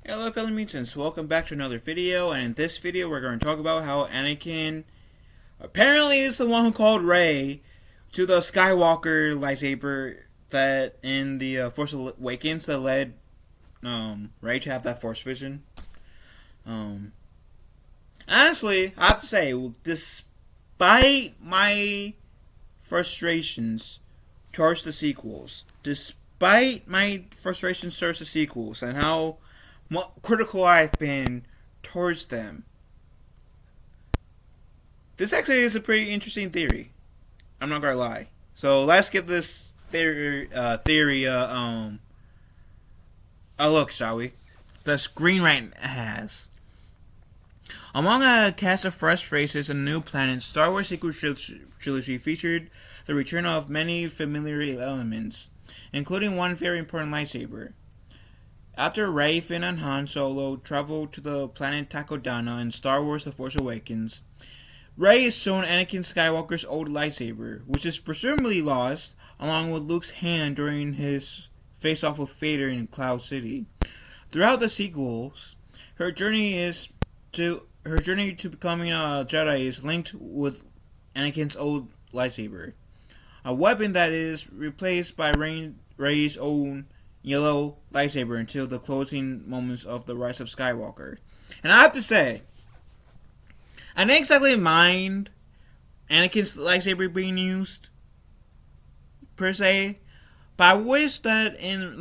Hello fellow mutants, welcome back to another video, and in this video we're going to talk about how Anakin apparently is the one who called Rey to the Skywalker lightsaber that in the Force Awakens that led Rey to have that Force vision. Honestly, I have to say, despite my frustrations towards the sequels, and how critical I've been towards them, this actually is a pretty interesting theory. I'm not gonna lie. So let's give this theory a look, shall we? The screenwriting has. Among a cast of fresh faces and new planets, Star Wars sequel trilogy featured the return of many familiar elements, including one very important lightsaber. After Rey, Finn, and Han Solo travel to the planet Takodana in Star Wars The Force Awakens, Rey is shown Anakin Skywalker's old lightsaber, which is presumably lost, along with Luke's hand during his face-off with Vader in Cloud City. Throughout the sequels, her journey to becoming a Jedi is linked with Anakin's old lightsaber, a weapon that is replaced by Rey's own yellow lightsaber until the closing moments of The Rise of Skywalker. And I have to say, I didn't exactly mind Anakin's lightsaber being used, per se, but I wish that in,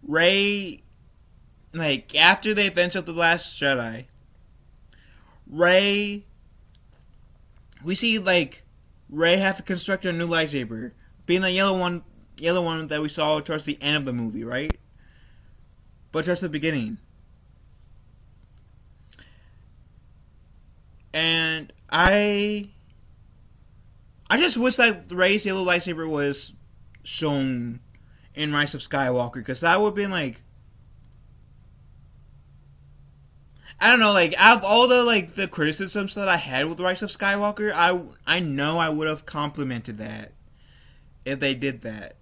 Rey, after the events of The Last Jedi, Rey, we see, Rey have to construct a new lightsaber, being the yellow one that we saw towards the end of the movie, right? But towards the beginning. And I just wish that Rey's yellow lightsaber was shown in Rise of Skywalker, because that would have been I don't know, out of all the criticisms that I had with Rise of Skywalker, I know I would have complimented that if they did that.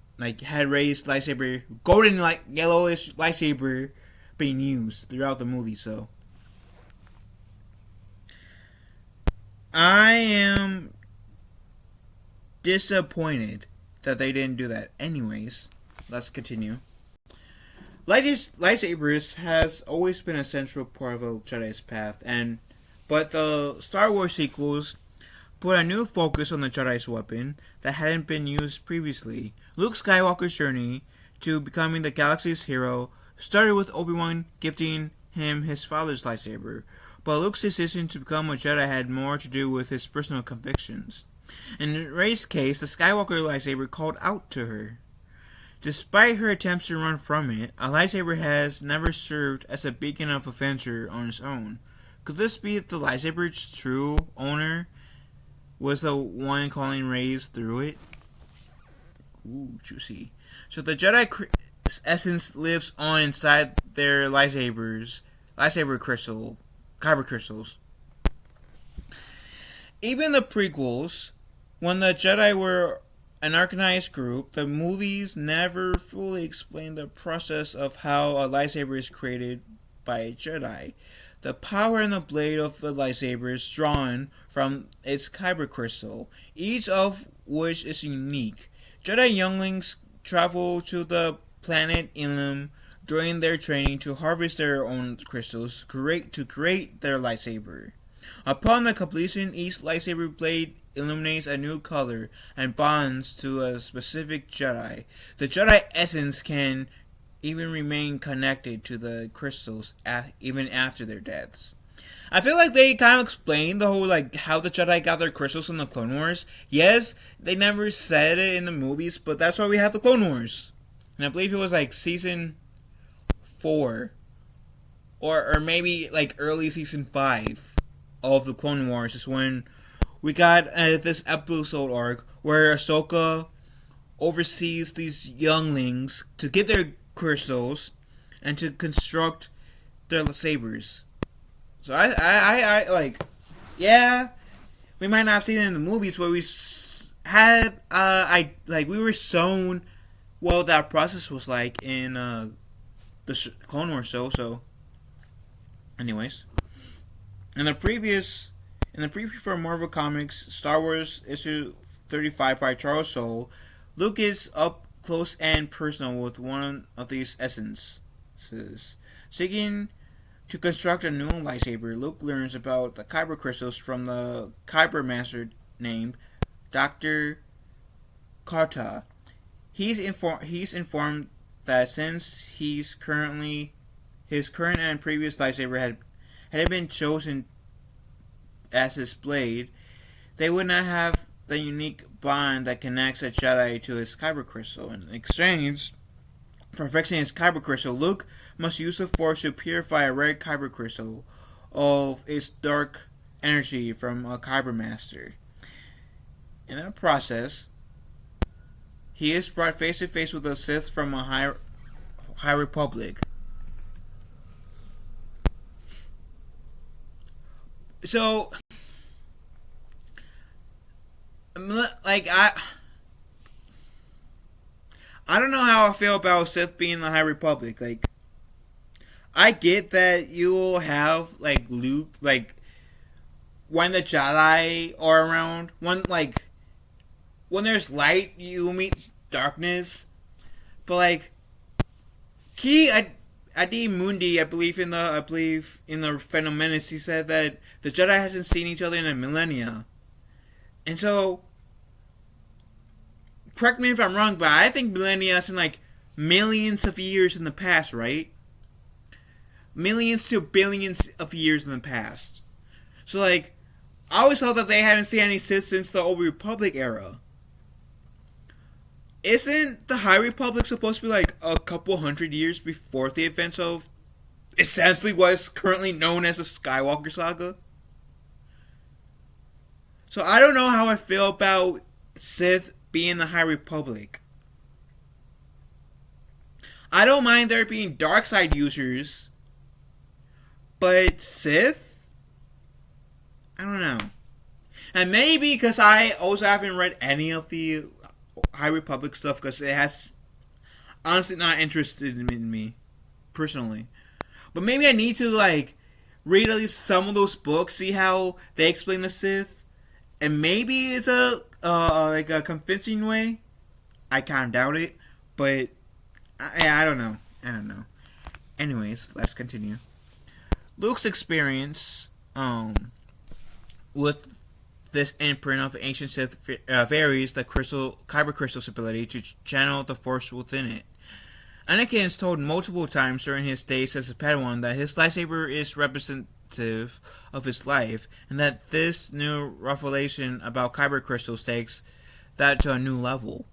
Had Rey's lightsaber, golden, yellowish lightsaber being used throughout the movie, so. I am disappointed that they didn't do that. Anyways, let's continue. Lightsabers has always been a central part of a Jedi's path, but the Star Wars sequels put a new focus on the Jedi's weapon that hadn't been used previously. Luke Skywalker's journey to becoming the galaxy's hero started with Obi-Wan gifting him his father's lightsaber, but Luke's decision to become a Jedi had more to do with his personal convictions. In Rey's case, the Skywalker lightsaber called out to her. Despite her attempts to run from it, a lightsaber has never served as a beacon of adventure on its own. Could this be the lightsaber's true owner was the one calling Rey's through it? Ooh, juicy. So the Jedi essence lives on inside their kyber crystals. Even the prequels, when the Jedi were an organized group, the movies never fully explained the process of how a lightsaber is created by a Jedi. The power in the blade of the lightsaber is drawn from its kyber crystal, each of which is unique. Jedi younglings travel to the planet Ilum during their training to harvest their own crystals to create their lightsaber. Upon the completion, each lightsaber blade illuminates a new color and bonds to a specific Jedi. The Jedi essence can even remain connected to the crystals even after their deaths. I feel like they kind of explained the whole how the Jedi got their crystals in the Clone Wars. Yes, they never said it in the movies, but that's why we have the Clone Wars. And I believe it was season 4 or maybe early season 5 of the Clone Wars is when we got this episode arc where Ahsoka oversees these younglings to get their crystals and to construct their sabers. So I yeah, we might not have seen it in the movies, but we had we were shown what that process was like in the Clone Wars show. So Anyways, in the previous in the preview for Marvel Comics Star Wars issue 35 by Charles Soule, Luke is up close and personal with one of these essences. Seeking to construct a new lightsaber, Luke learns about the kyber crystals from the kyber master named Dr. Karta. He's informed that since his current and previous lightsaber had been chosen as his blade, they would not have the unique bond that connects a Jedi to his kyber crystal. In exchange for fixing his kyber crystal, Luke must use the Force to purify a rare kyber crystal of its dark energy from a kyber master. In that process, he is brought face to face with a Sith from a High Republic. So, like, I don't know how I feel about Sith being the High Republic. Like, I get that you will have, like, Luke, like, when the Jedi are around, when there's light, you meet darkness. But, like, Ki Adi Mundi, I believe in the Phantom Menace, he said that the Jedi hasn't seen each other in a millennia. And so, correct me if I'm wrong, but I think millennia is in like millions of years in the past, right? Millions to billions of years in the past. So, like, I always thought that they hadn't seen any Sith since the Old Republic era. Isn't the High Republic supposed to be like a couple hundred years before the events of essentially what is currently known as the Skywalker saga? So I don't know how I feel about Sith being the High Republic. I don't mind there being dark side users, but Sith? I don't know. And maybe because I also haven't read any of the High Republic stuff because it has honestly not interested in me personally. But maybe I need to like read at least some of those books, see how they explain the Sith, and maybe it's a like a convincing way. I kind of doubt it, but I don't know. I don't know. Anyways, let's continue. Luke's experience with this imprint of ancient Sith varies the kyber crystal's ability to channel the Force within it. Anakin is told multiple times during his days as a Padawan that his lightsaber is representative of his life, and that this new revelation about kyber crystals takes that to a new level.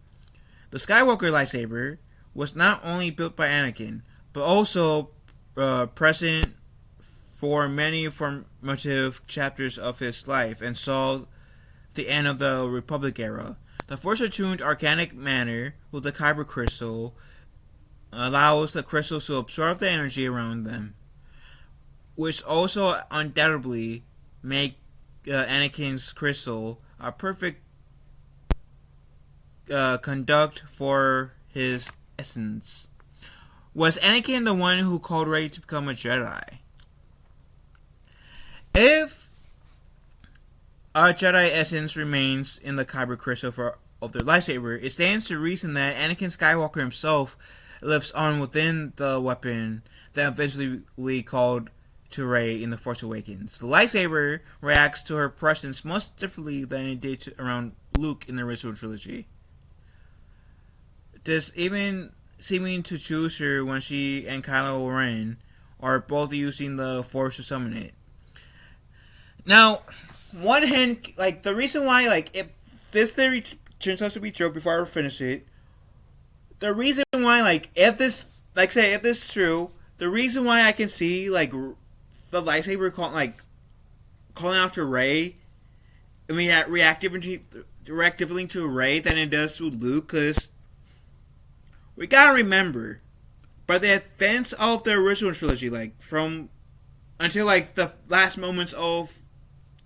The Skywalker lightsaber was not only built by Anakin, but also present for many formative chapters of his life and saw the end of the Republic era. The Force-attuned organic manner with the kyber crystal allows the crystals to absorb the energy around them, which also undoubtedly make Anakin's crystal a perfect conduct for his essence. Was Anakin the one who called Rey to become a Jedi? If a Jedi essence remains in the kyber crystal of their lightsaber, it stands to reason that Anakin Skywalker himself lives on within the weapon that eventually called to Rey in The Force Awakens. The lightsaber reacts to her presence much differently than it did around Luke in the original trilogy. This even seeming to choose her when she and Kylo Ren are both using the Force to summon it. Now, one hand, like, the reason why, like, if this theory turns out to be true before I finish it, the reason why, like, if this is true, the reason why I can see, like, the lightsaber calling out to Rey, I mean, reactively to Rey than it does to Luke, because we gotta remember, by the events of the original trilogy, like, from until, like, the last moments of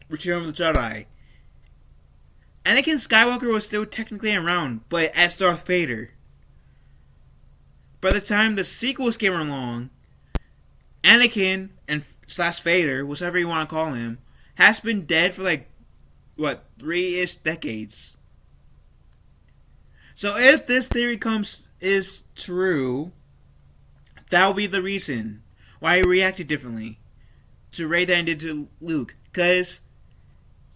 Return of the Jedi, Anakin Skywalker was still technically around, but as Darth Vader. By the time the sequels came along, Anakin and slash Vader, whatever you want to call him, has been dead for like, what, 3-ish decades. So if this theory is true, that will be the reason why he reacted differently to Rey than he did to Luke. Because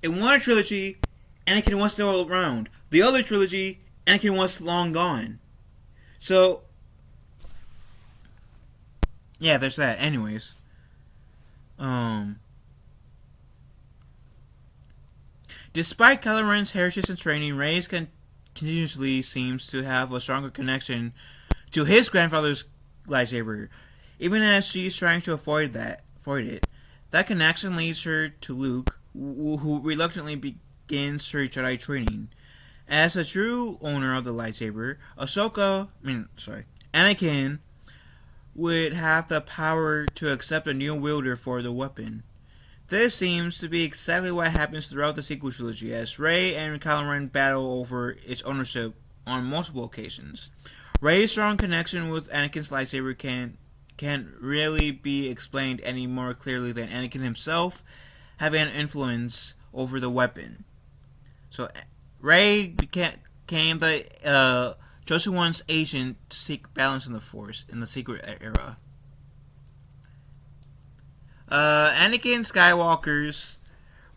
in one trilogy, Anakin was still around. The other trilogy, Anakin was long gone. So, yeah, there's that. Anyways, despite Kylo Ren's heritage and training, Rey continuously seems to have a stronger connection to his grandfather's lightsaber, even as she's trying to avoid it. That connection leads her to Luke, who reluctantly begins her Jedi training. As a true owner of the lightsaber, Anakin would have the power to accept a new wielder for the weapon. This seems to be exactly what happens throughout the sequel trilogy, as Rey and Kylo Ren battle over its ownership on multiple occasions. Rey's strong connection with Anakin's lightsaber can't really be explained any more clearly than Anakin himself having an influence over the weapon. So Rey became the Chosen One's agent to seek balance in the Force in the Secret Era. Anakin Skywalker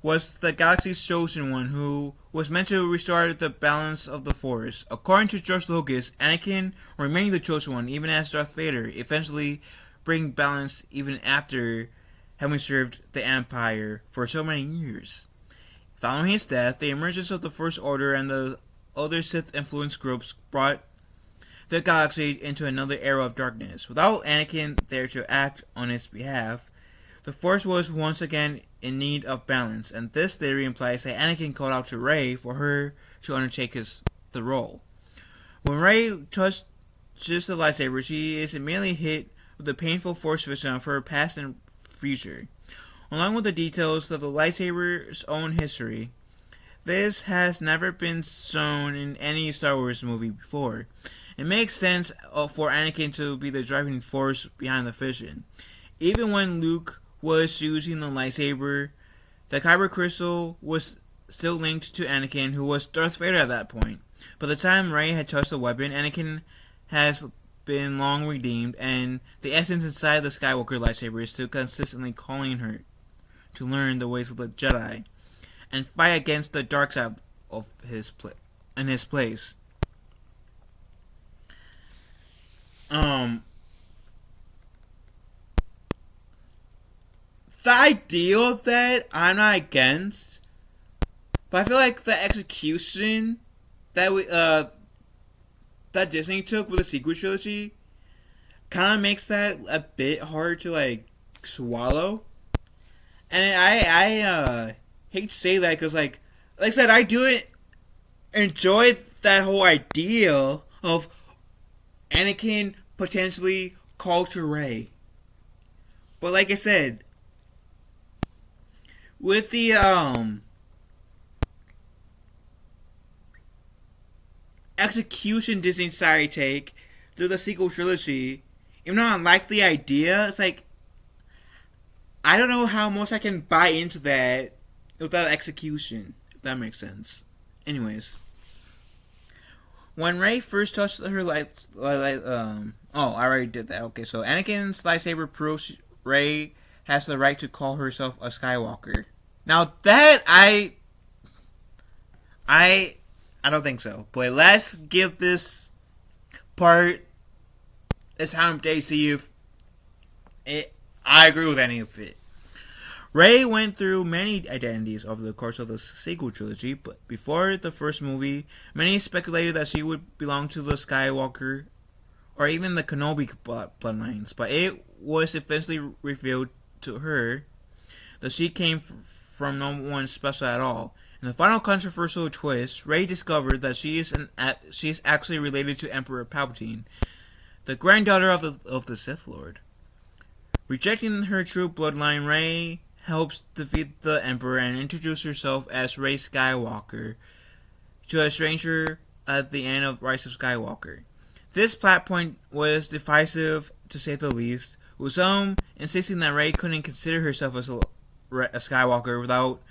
was the galaxy's chosen one who was meant to restore the balance of the Force. According to George Lucas, Anakin remained the chosen one even as Darth Vader eventually bring balance even after having served the Empire for so many years. Following his death, the emergence of the First Order and the other Sith-influenced groups brought the galaxy into another era of darkness. Without Anakin there to act on its behalf, the Force was once again in need of balance, and this theory implies that Anakin called out to Rey for her to undertake the role. When Rey touches the lightsaber, she is immediately hit with a painful Force vision of her past and future, along with the details of the lightsaber's own history. This has never been shown in any Star Wars movie before. It makes sense for Anakin to be the driving force behind the vision. Even when Luke was using the lightsaber, the Kyber crystal was still linked to Anakin, who was Darth Vader at that point. By the time Rey had touched the weapon, Anakin has been long redeemed, and the essence inside the Skywalker lightsaber is still consistently calling her to learn the ways of the Jedi and fight against the dark side of his place. The idea of that, I'm not against, but I feel like the execution that Disney took with the sequel trilogy kind of makes that a bit hard to like swallow. And I hate to say that because like I said, I do enjoy that whole idea of Anakin potentially called to Rey. But like I said, with the execution Disney decided to take through the sequel trilogy, even though I like the idea, it's like I don't know how much I can buy into that without execution, if that makes sense. Anyways, when Rey first touched her I already did that. Okay, so Anakin's lightsaber proves Rey has the right to call herself a Skywalker. Now that I don't think so. But let's give this part a time of day to see if I agree with any of it. Rey went through many identities over the course of the sequel trilogy, but before the first movie, many speculated that she would belong to the Skywalker or even the Kenobi bloodlines, but it was eventually revealed to her that she came from no one special at all. In the final controversial twist, Rey discovered that she is actually related to Emperor Palpatine, the granddaughter of the Sith Lord. Rejecting her true bloodline, Rey helps defeat the Emperor and introduce herself as Rey Skywalker to a stranger at the end of Rise of Skywalker. This plot point was divisive, to say the least, with some insisting that Rey couldn't consider herself as a Skywalker without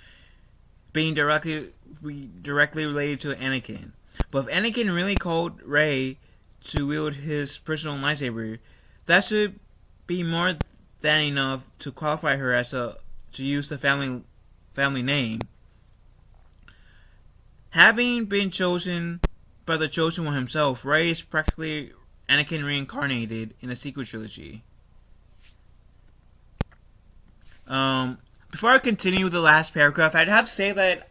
being directly related to Anakin. But if Anakin really called Rey to wield his personal lightsaber, that should be more than enough to qualify her as to use the family name. Having been chosen by the Chosen One himself, Rey is practically Anakin reincarnated in the sequel trilogy. Before I continue with the last paragraph, I'd have to say that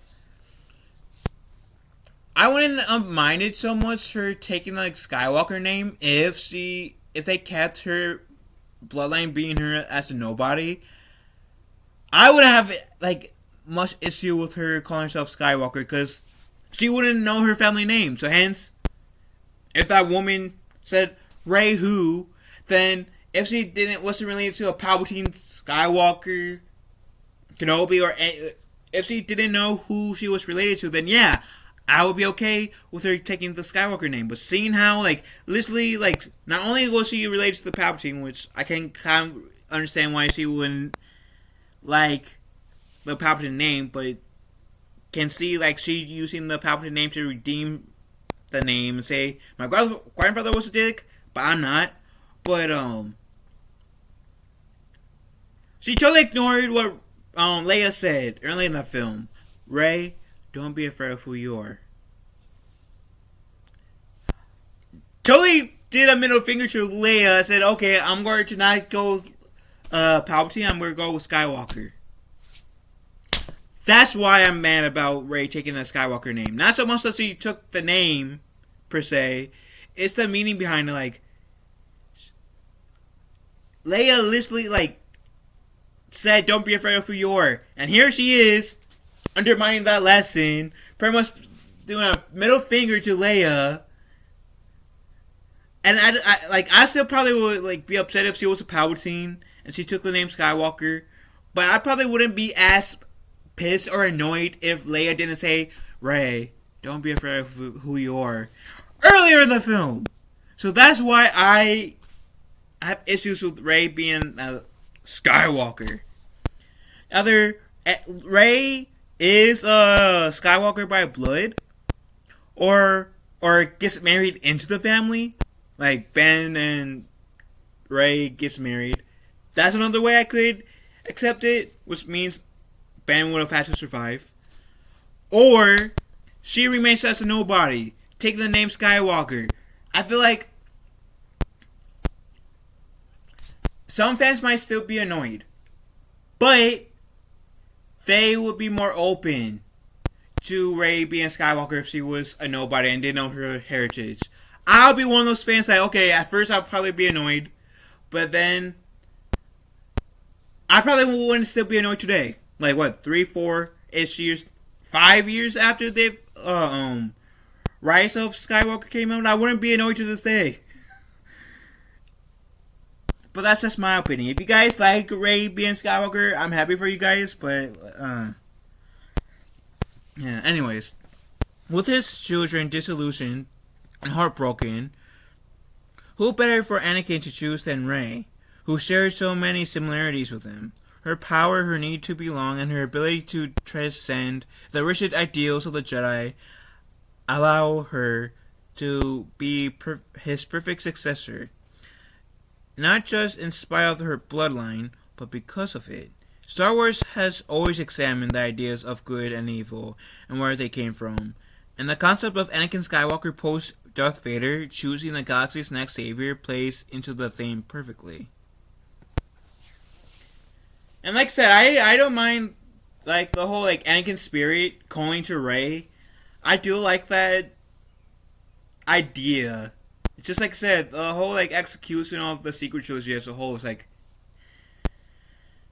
I wouldn't have minded so much her taking the Skywalker name if they kept her bloodline being her as a nobody. I wouldn't have much issue with her calling herself Skywalker because she wouldn't know her family name. So hence, if that woman said Rey who, then if she wasn't related to a Palpatine, Skywalker, Kenobi, or if she didn't know who she was related to, then yeah, I would be okay with her taking the Skywalker name. But seeing how, literally, not only was she related to the Palpatine, which I can kind of understand why she wouldn't like the Palpatine name, but can see, she using the Palpatine name to redeem the name and say, my grandfather was a dick, but I'm not. But, she totally ignored what Leia said early in the film. Rey, don't be afraid of who you are. Totally did a middle finger to Leia. Said, okay, I'm going to not go Palpatine. I'm going to go with Skywalker. That's why I'm mad about Rey taking the Skywalker name. Not so much that she took the name, per se. It's the meaning behind it. Leia literally, said, don't be afraid of who you are. And here she is, undermining that lesson, pretty much doing a middle finger to Leia. And I still probably would be upset if she was a Palpatine and she took the name Skywalker, but I probably wouldn't be as pissed or annoyed if Leia didn't say, Rey, don't be afraid of who you are, earlier in the film. So that's why I have issues with Rey being a Skywalker. Either Rey is a Skywalker by blood, or gets married into the family, like Ben and Rey gets married. That's another way I could accept it, which means Ben would have had to survive. Or she remains as a nobody, taking the name Skywalker. I feel like some fans might still be annoyed, but they would be more open to Rey being Skywalker if she was a nobody and didn't know her heritage. I'll be one of those fans that, okay, at first I'll probably be annoyed, but then I probably wouldn't still be annoyed today. 3, 4-ish years, 5 years after the Rise of Skywalker came out, I wouldn't be annoyed to this day. But that's just my opinion. If you guys like Rey being Skywalker, I'm happy for you guys, but yeah, anyways. With his children disillusioned and heartbroken, who better for Anakin to choose than Rey, who shared so many similarities with him? Her power, her need to belong, and her ability to transcend the rigid ideals of the Jedi allow her to be his perfect successor. Not just in spite of her bloodline, but because of it. Star Wars has always examined the ideas of good and evil and where they came from. And the concept of Anakin Skywalker post Darth Vader choosing the galaxy's next savior plays into the theme perfectly. And like I said, I don't mind the whole Anakin spirit calling to Rey. I do like that idea. It's just like I said, the whole execution of the sequel trilogy as a whole is I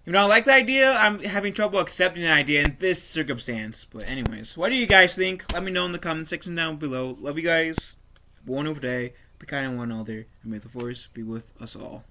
like the idea. I'm having trouble accepting the idea in this circumstance. But anyways, what do you guys think? Let me know in the comment section down below. Love you guys. Have a wonderful day. Be kind to one another. And may the Force be with us all.